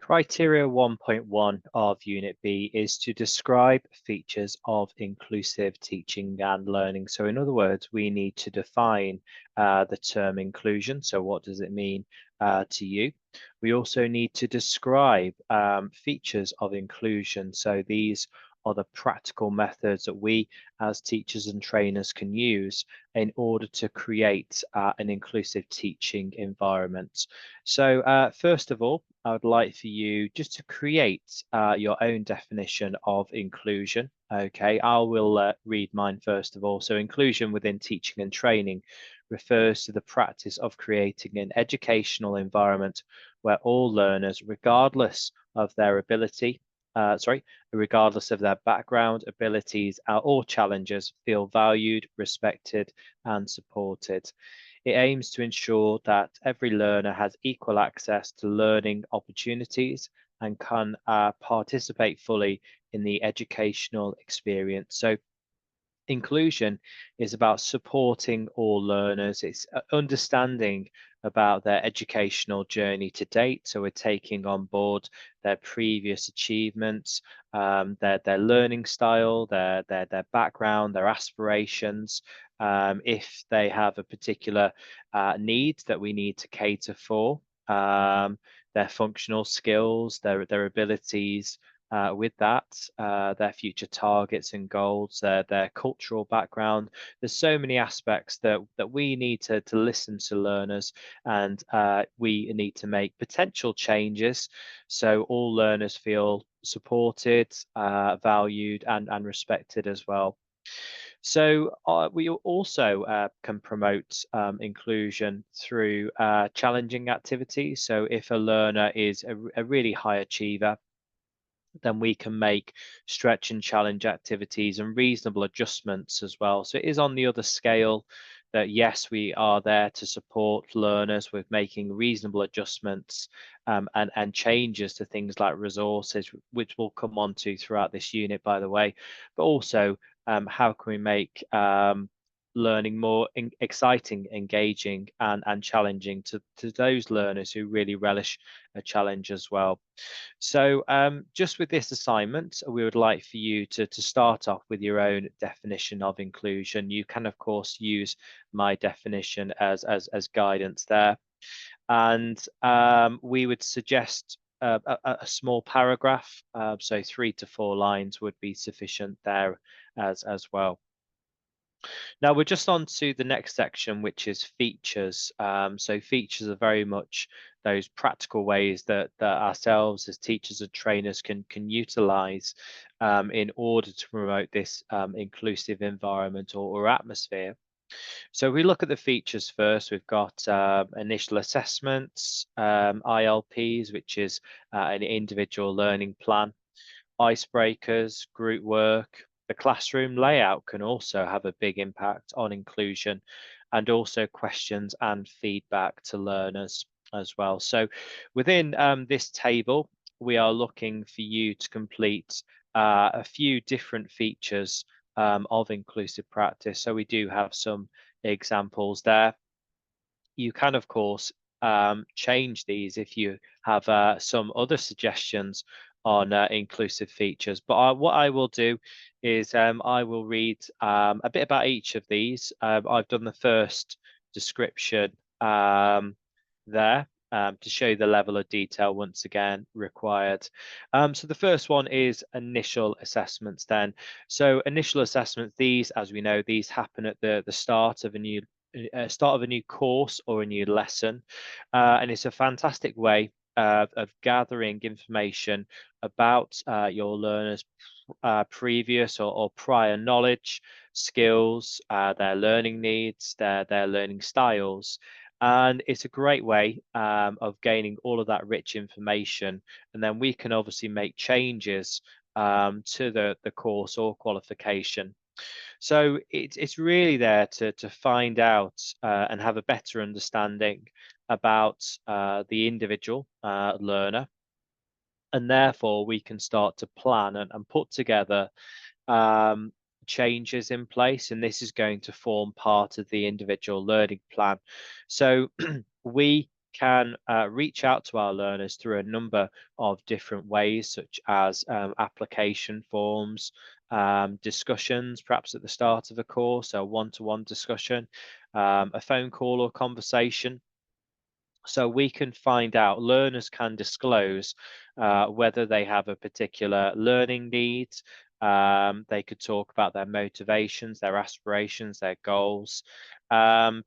Criteria 1.1 of Unit B is to describe features of inclusive teaching and learning. So in other words, we need to define the term inclusion. So what does it mean to you? We also need to describe features of inclusion. So these are the practical methods that we as teachers and trainers can use in order to create an inclusive teaching environment. So first of all, I would like for you just to create your own definition of inclusion. Okay, I will read mine first of all. So inclusion within teaching and training refers to the practice of creating an educational environment where all learners, regardless of their ability, regardless of their background, abilities, or challenges, feel valued, respected, and supported. It aims to ensure that every learner has equal access to learning opportunities and can participate fully in the educational experience. So inclusion is about supporting all learners. It's understanding about their educational journey to date. So we're taking on board their previous achievements, their learning style, their background, their aspirations. If they have a particular need that we need to cater for, their functional skills, their abilities, with that, their future targets and goals, their cultural background. There's so many aspects that we need to listen to learners, and we need to make potential changes so all learners feel supported, valued, and respected as well. So we also can promote inclusion through challenging activities. So if a learner is a really high achiever, then we can make stretch and challenge activities and reasonable adjustments as well. So it is on the other scale that yes, we are there to support learners with making reasonable adjustments and changes to things like resources, which we'll come on to throughout this unit, by the way, but also how can we make learning more exciting, engaging, and challenging to those learners who really relish a challenge as well. So just with this assignment, we would like for you to start off with your own definition of inclusion. You can, of course, use my definition as guidance there. And we would suggest a small paragraph, so 3 to 4 lines would be sufficient there as well. Now we're just on to the next section, which is features. So features are very much those practical ways that ourselves as teachers and trainers can utilize in order to promote this inclusive environment or atmosphere. So we look at the features first. We've got initial assessments, ILPs, which is an individual learning plan, icebreakers, group work. The classroom layout can also have a big impact on inclusion, and also questions and feedback to learners as well. So within this table, we are looking for you to complete a few different features of inclusive practice. So we do have some examples there. You can, of course, change these if you have some other suggestions on inclusive features. But what I will do is I will read a bit about each of these. I've done the first description there to show you the level of detail once again required. So the first one is initial assessments then. So initial assessments, these, as we know, these happen at the start of a new course or a new lesson, and it's a fantastic way of gathering information about your learners' previous or prior knowledge, skills, their learning needs, their learning styles. And it's a great way of gaining all of that rich information, and then we can obviously make changes to the course or qualification. So it's really there to find out and have a better understanding about the individual learner, and therefore we can start to plan and put together um, changes in place, and this is going to form part of the individual learning plan. So we can reach out to our learners through a number of different ways, such as application forms, discussions, perhaps at the start of a course, a one-to-one discussion, a phone call or conversation. So we can find out, learners can disclose whether they have a particular learning need. They could talk about their motivations, their aspirations, their goals.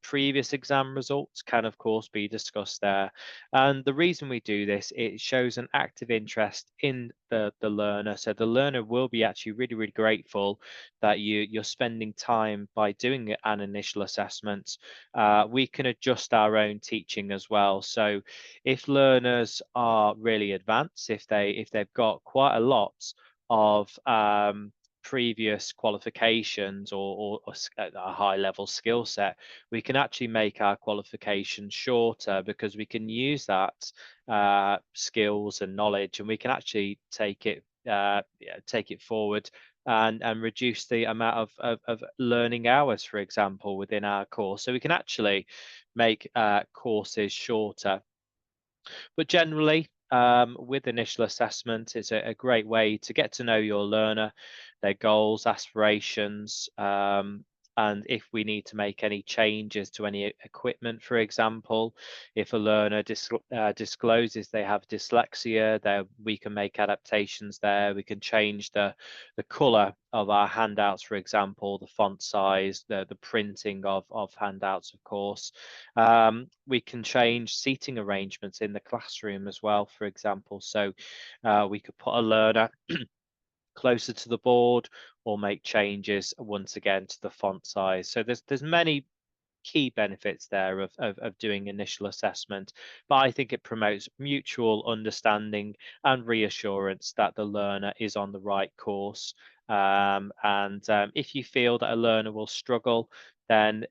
Previous exam results can, of course, be discussed there. And the reason we do this, it shows an active interest in the learner. So the learner will be actually really, really grateful that you're spending time by doing an initial assessment. We can adjust our own teaching as well. So if learners are really advanced, if they've got quite a lot of previous qualifications or a high level skill set, we can actually make our qualification shorter, because we can use that skills and knowledge, and we can actually take it forward and reduce the amount of learning hours, for example, within our course. So we can actually make courses shorter. But generally, with initial assessment, it's a great way to get to know your learner, their goals, aspirations, and if we need to make any changes to any equipment, for example, if a learner discloses they have dyslexia, there we can make adaptations there. We can change the colour of our handouts, for example, the font size, the printing of handouts, of course. We can change seating arrangements in the classroom as well, for example. So we could put a learner closer to the board, or make changes once again to the font size. So there's many key benefits there of doing initial assessment, but I think it promotes mutual understanding and reassurance that the learner is on the right course. And if you feel that a learner will struggle, then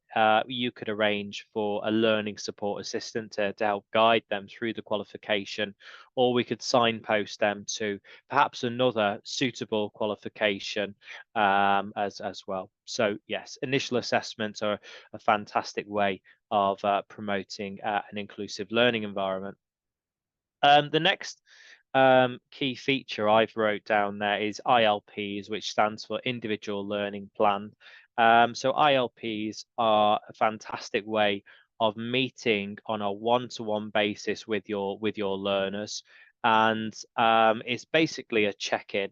you could arrange for a learning support assistant to help guide them through the qualification, or we could signpost them to perhaps another suitable qualification as well. So yes, initial assessments are a fantastic way of promoting an inclusive learning environment. The next key feature I've wrote down there is ILPs, which stands for Individual Learning Plan. So ILPs are a fantastic way of meeting on a one-to-one basis with your learners, and it's basically a check-in.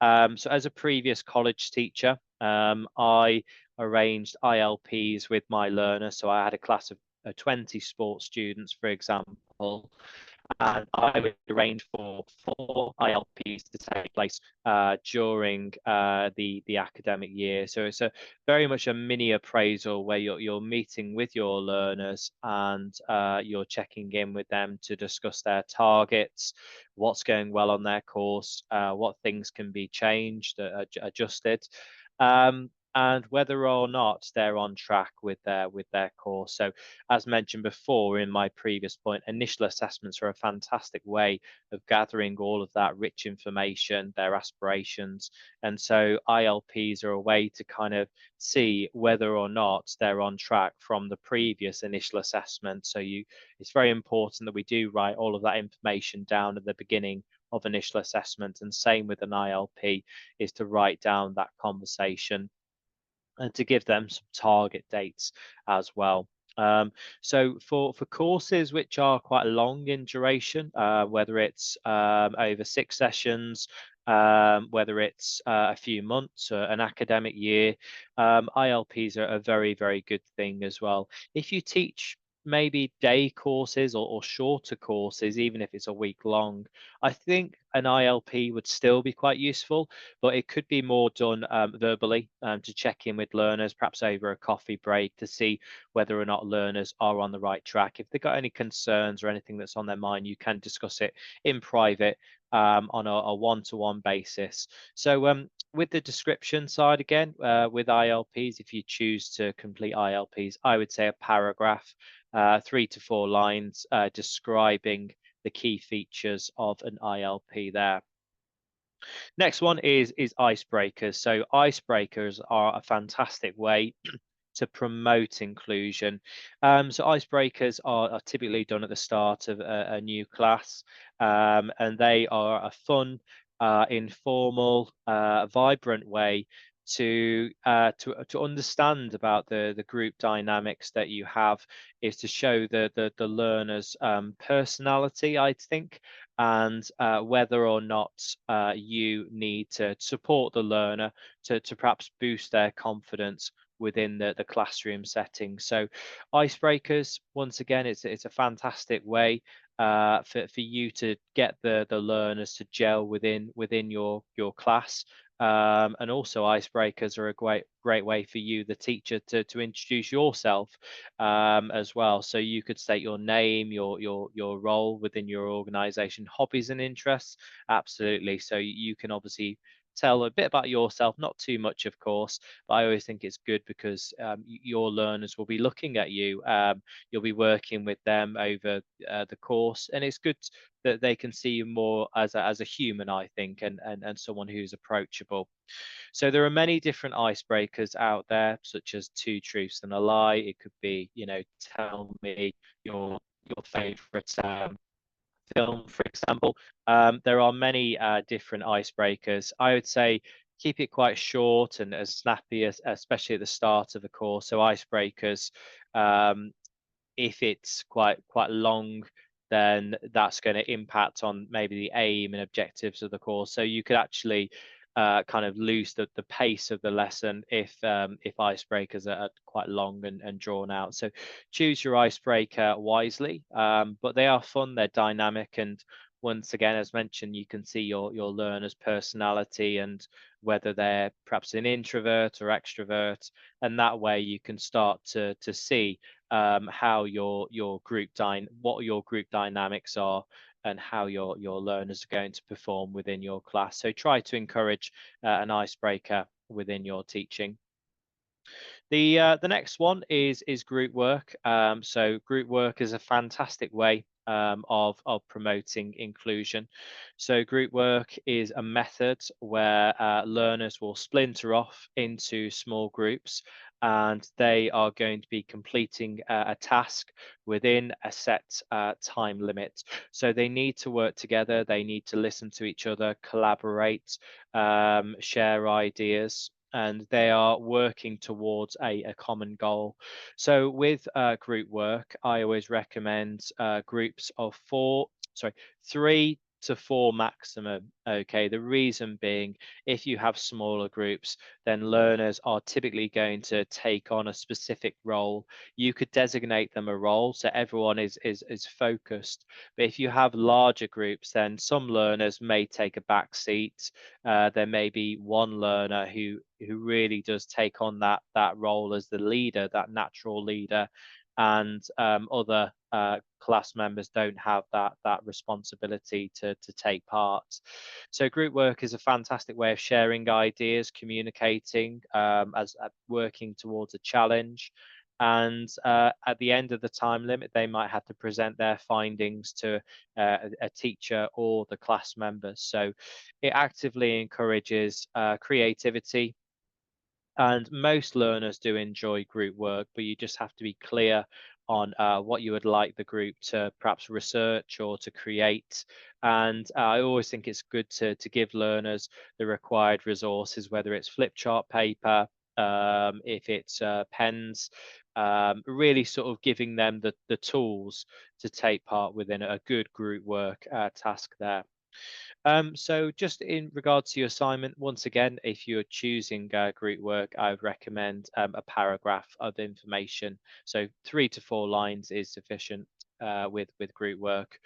So as a previous college teacher, I arranged ILPs with my learners. So I had a class of 20 sports students, for example, and I would arrange for 4 ILPs to take place during the academic year. So it's a very much a mini appraisal where you're meeting with your learners, and you're checking in with them to discuss their targets, what's going well on their course, what things can be changed, adjusted. And whether or not they're on track with their course. So as mentioned before in my previous point, initial assessments are a fantastic way of gathering all of that rich information, their aspirations. And so ILPs are a way to kind of see whether or not they're on track from the previous initial assessment. So it's very important that we do write all of that information down at the beginning of initial assessment, and same with an ILP, is to write down that conversation and to give them some target dates as well. So for courses which are quite long in duration, whether it's over 6 sessions, whether it's a few months or an academic year, ILPs are a very, very good thing as well. If you teach maybe day courses or shorter courses, even if it's a week long, I think an ILP would still be quite useful, but it could be more done verbally, to check in with learners, perhaps over a coffee break, to see whether or not learners are on the right track. If they've got any concerns or anything that's on their mind, you can discuss it in private on a one-to-one basis. So with the description side again, with ILPs, if you choose to complete ILPs, I would say a paragraph, 3 to 4 lines describing the key features of an ILP there. Next one is icebreakers. So icebreakers are a fantastic way to promote inclusion. So icebreakers are typically done at the start of a new class, and they are a fun, informal, vibrant way to understand about the group dynamics that you have, is to show the learner's personality, I think, and whether or not you need to support the learner to perhaps boost their confidence within the classroom setting. So icebreakers, once again, it's a fantastic way for you to get the learners to gel within your class. And also icebreakers are a great way for you, the teacher, to introduce yourself as well. So you could state your name, your role within your organization, hobbies and interests. Absolutely. So you can obviously tell a bit about yourself, not too much, of course, but I always think it's good because your learners will be looking at you. You'll be working with them over the course, and it's good that they can see you more as a human, I think, and someone who's approachable. So there are many different icebreakers out there, such as two truths and a lie. It could be, tell me your favorite film, for example. There are many different icebreakers. I would say keep it quite short and as snappy as, especially at the start of the course. So icebreakers, um, if it's quite long, then that's going to impact on maybe the aim and objectives of the course. So you could actually kind of lose the pace of the lesson if icebreakers are quite long and drawn out. So choose your icebreaker wisely, but they are fun, they're dynamic, and once again, as mentioned, you can see your learner's personality and whether they're perhaps an introvert or extrovert, and that way you can start to see how what your group dynamics are and how your learners are going to perform within your class. So try to encourage an icebreaker within your teaching. The next one is group work. So group work is a fantastic way of promoting inclusion. So group work is a method where learners will splinter off into small groups, and they are going to be completing a task within a set time limit. So they need to work together, they need to listen to each other, collaborate, share ideas, and they are working towards a common goal. So with group work, I always recommend groups of 3 to 4 maximum. Okay, the reason being, if you have smaller groups, then learners are typically going to take on a specific role. You could designate them a role so everyone is focused. But if you have larger groups, then some learners may take a back seat. There may be one learner who really does take on that role as the leader, that natural leader, and other class members don't have that responsibility to take part. So group work is a fantastic way of sharing ideas, communicating, as working towards a challenge. And at the end of the time limit, they might have to present their findings to a teacher or the class members. So it actively encourages creativity, and most learners do enjoy group work, but you just have to be clear on what you would like the group to perhaps research or to create. And I always think it's good to give learners the required resources, whether it's flip chart paper, if it's pens, really sort of giving them the tools to take part within a good group work task there. So just in regards to your assignment, once again, if you're choosing group work, I would recommend a paragraph of information. So 3 to 4 lines is sufficient with group work.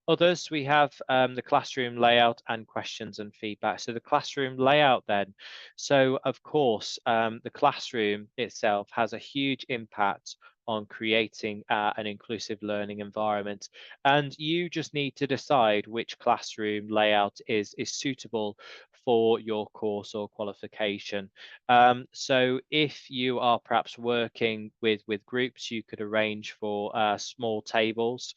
Others, we have the classroom layout and questions and feedback. So the classroom layout then. So of course, the classroom itself has a huge impact on creating an inclusive learning environment. And you just need to decide which classroom layout is suitable for your course or qualification. So if you are perhaps working with groups, you could arrange for small tables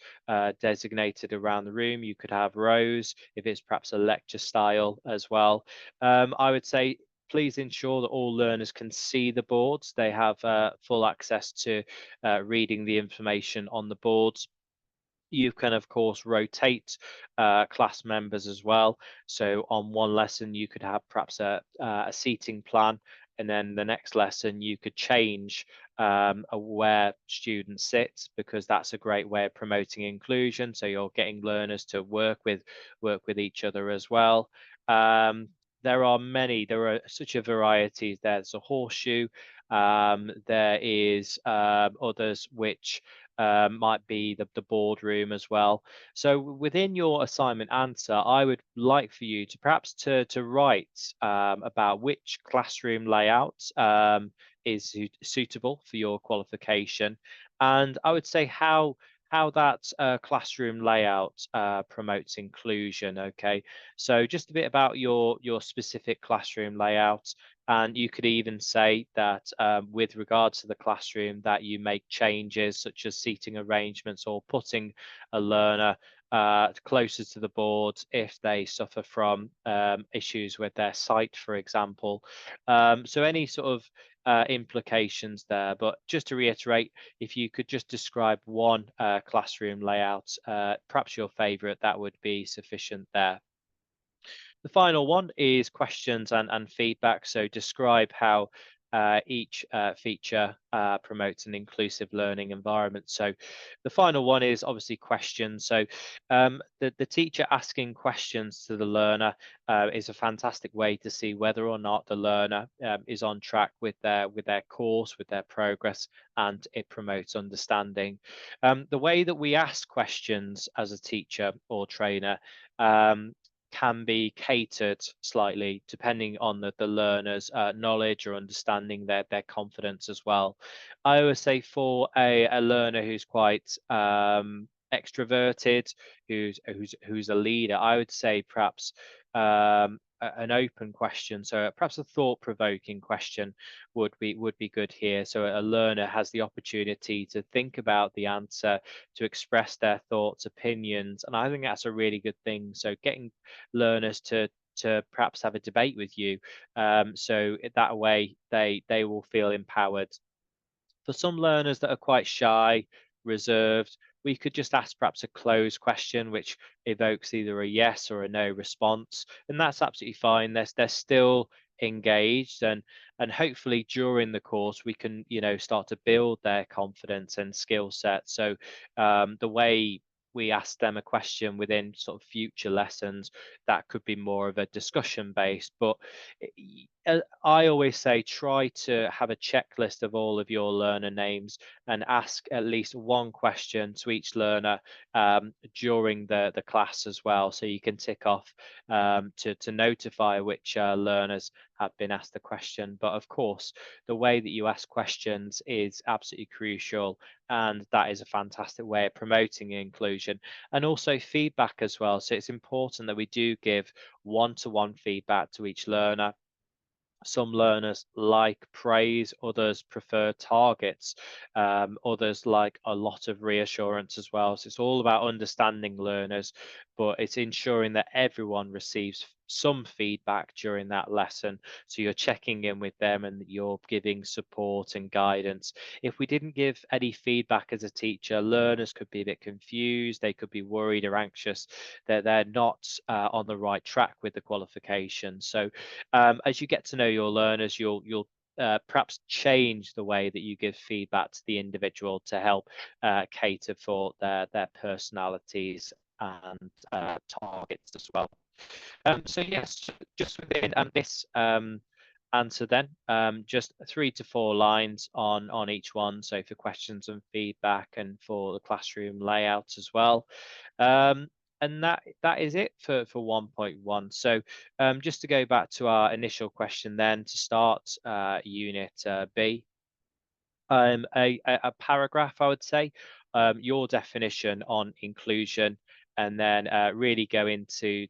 designated around the room. You could have rows if it's perhaps a lecture style as well. I would say please ensure that all learners can see the boards. They have full access to reading the information on the boards. You can, of course, rotate class members as well. So on one lesson, you could have perhaps a seating plan, and then the next lesson you could change where students sit, because that's a great way of promoting inclusion. So you're getting learners to work with each other as well. There are such a variety. There's a horseshoe. There is others which might be the boardroom as well. So within your assignment answer, I would like for you to perhaps to write about which classroom layout is suitable for your qualification, and I would say how that classroom layout promotes inclusion. Okay, so just a bit about your specific classroom layout. And you could even say that with regards to the classroom, that you make changes such as seating arrangements or putting a learner closer to the board if they suffer from issues with their sight, for example. So any sort of implications there. But just to reiterate, if you could just describe one classroom layout, perhaps your favourite, that would be sufficient there. The final one is questions and feedback. So describe how each feature promotes an inclusive learning environment. So the final one is obviously questions. So the teacher asking questions to the learner is a fantastic way to see whether or not the learner is on track with their course, with their progress, and it promotes understanding. The way that we ask questions as a teacher or trainer can be catered slightly depending on the learner's knowledge or understanding their confidence as well. I always say for a learner who's quite extroverted, who's a leader, I would say perhaps an open question, so perhaps a thought-provoking question would be good here. So a learner has the opportunity to think about the answer, to express their thoughts, opinions, and I think that's a really good thing. So getting learners to perhaps have a debate with you, so that way they will feel empowered. For some learners that are quite shy, reserved, we could just ask perhaps a closed question which evokes either a yes or a no response, and that's absolutely fine. They're still engaged, and hopefully during the course we can, start to build their confidence and skill set. So the way we ask them a question within sort of future lessons, that could be more of a discussion based. But I always say try to have a checklist of all of your learner names and ask at least one question to each learner during the class as well, so you can tick off to notify which learners have been asked the question. But of course, the way that you ask questions is absolutely crucial, and that is a fantastic way of promoting inclusion, and also feedback as well. So it's important that we do give one-to-one feedback to each learner. Some learners like praise, others prefer targets, others like a lot of reassurance as well. So it's all about understanding learners, but it's ensuring that everyone receives some feedback during that lesson. So you're checking in with them and you're giving support and guidance. If we didn't give any feedback as a teacher, learners could be a bit confused, they could be worried or anxious that they're not on the right track with the qualification. So as you get to know your learners, you'll perhaps change the way that you give feedback to the individual to help cater for their personalities and targets as well. So yes, just within this answer then, just 3 to 4 lines on each one. So for questions and feedback, and for the classroom layout as well. And that is it for 1.1. So just to go back to our initial question then, to start unit B, a paragraph, I would say, your definition on inclusion, and then really go into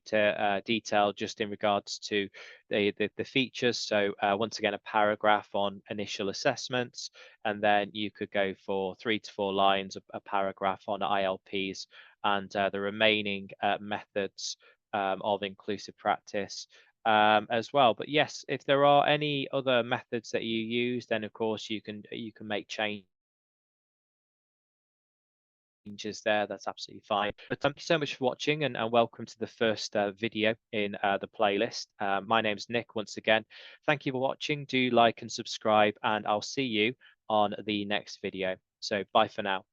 detail just in regards to the features. So once again, a paragraph on initial assessments, and then you could go for 3 to 4 lines, a paragraph on ILPs, and the remaining methods of inclusive practice. as well. But yes, if there are any other methods that you use, then of course you can make changes there. That's absolutely fine. But thank you so much for watching, and welcome to the first video in the playlist. My name's Nick once again. Thank you for watching. Do like and subscribe, and I'll see you on the next video. So bye for now.